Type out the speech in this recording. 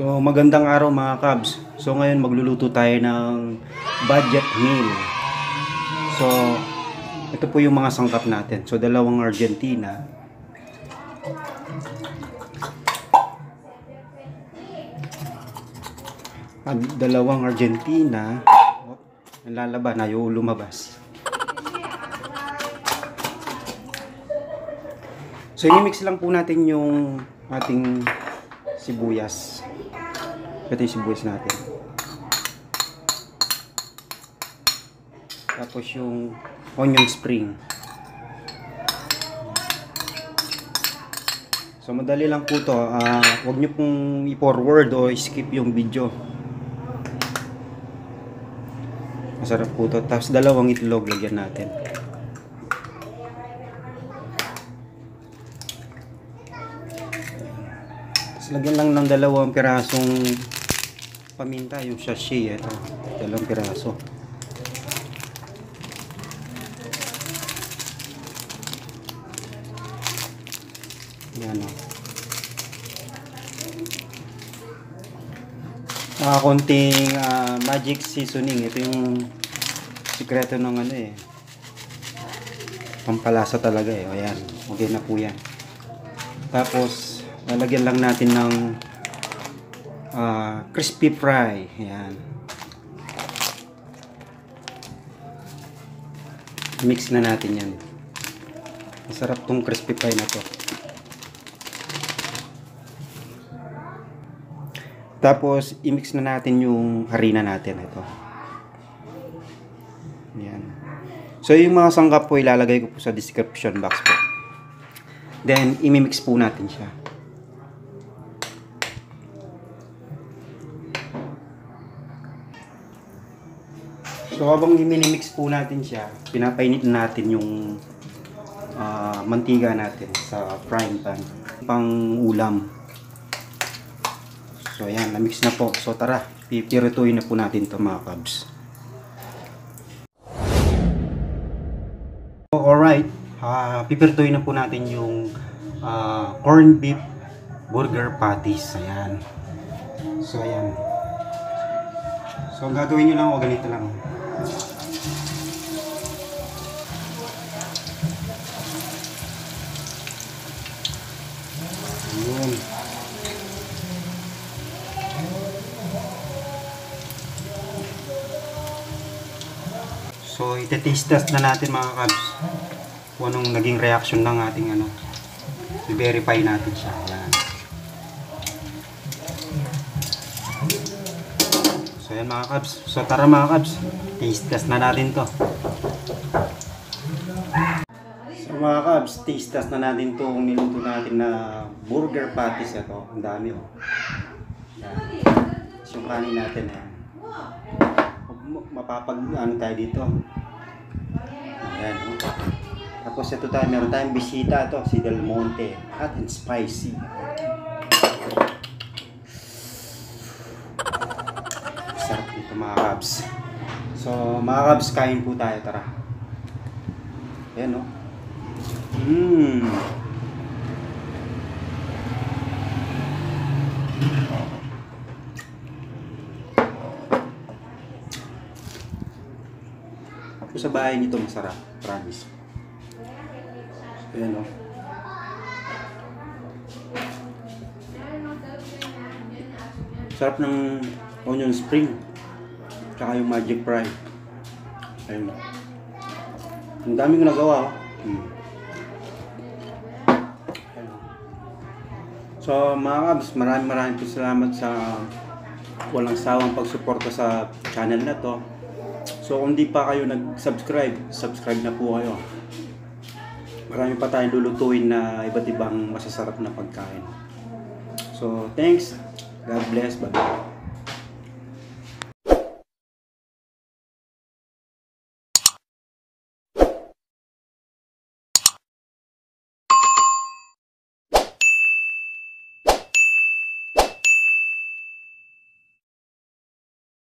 So magandang araw mga kabs. So ngayon magluluto tayo ng budget meal. So ito po yung mga sangkap natin. So dalawang Argentina. Dalawang Argentina. Ang lalaban, ayaw lumabas. So i-mix lang po natin yung ating sibuyas. Ito yung sibuyas natin. Tapos yung onion spring. So madali lang po to. Huwag nyo pong i-forward o skip yung video. Masarap po to. Tapos dalawang itlog lagyan natin. Tapos lagyan lang ng dalawang pirasong paminta, yung sachet. Ito, dalawang piraso. Yan o. Konting magic seasoning. Ito yung sikreto ng ano eh. Pampalasa talaga eh. O yan. Okay na po yan. Tapos, lalagyan lang natin ng crispy fry. Yan. Mix na natin yan. Masarap tong crispy fry na to. Tapos, i-mix na natin yung harina natin. Ito. Yan. So, yung mga sangkap po, ilalagay ko po sa description box po. Then, i-mix po natin siya. So, habang i-mix po natin siya, pinapainit natin yung mantika natin sa frying pan. Pang ulam. So ayan, na-mix na po. So tara, pipirituin na po natin ito mga kabs. So, alright, pipirituin na po natin yung corned beef burger patties. Ayan. So ayan. So ang gagawin nyo lang, o ganito lang. Ayan. So, iti-taste test na natin mga kabs kung anong naging reaction ng ating ano. I-verify natin siya. Ayan. So, ayan mga kabs. So, tara mga kabs. Taste test na natin to. So, mga kabs, taste test na natin to kung niluto natin na burger patties. Ito, ang dami oh. Ayan. So, yung kanin natin eh. Mapapag-ano tayo dito. Ayan, oh. Tapos ito tayo, meron tayong bisita to, si Del Monte, hot and spicy. Sarap dito mga kabs. So mga kabs, kain po tayo, tara. Ayan oh. Sa bahay nito masarap, promise. Ayan o. Sarap ng onion spring. Tsaka yung magic fry. Ayan o. Ang daming nagawa o. So mga kabs, maraming po salamat sa walang sawang pagsuporta sa channel na to. So kung di pa kayo nag-subscribe, subscribe na po kayo. Marami pa tayong lulutuin na iba't ibang masasarap na pagkain. So thanks. God bless. Bye-bye.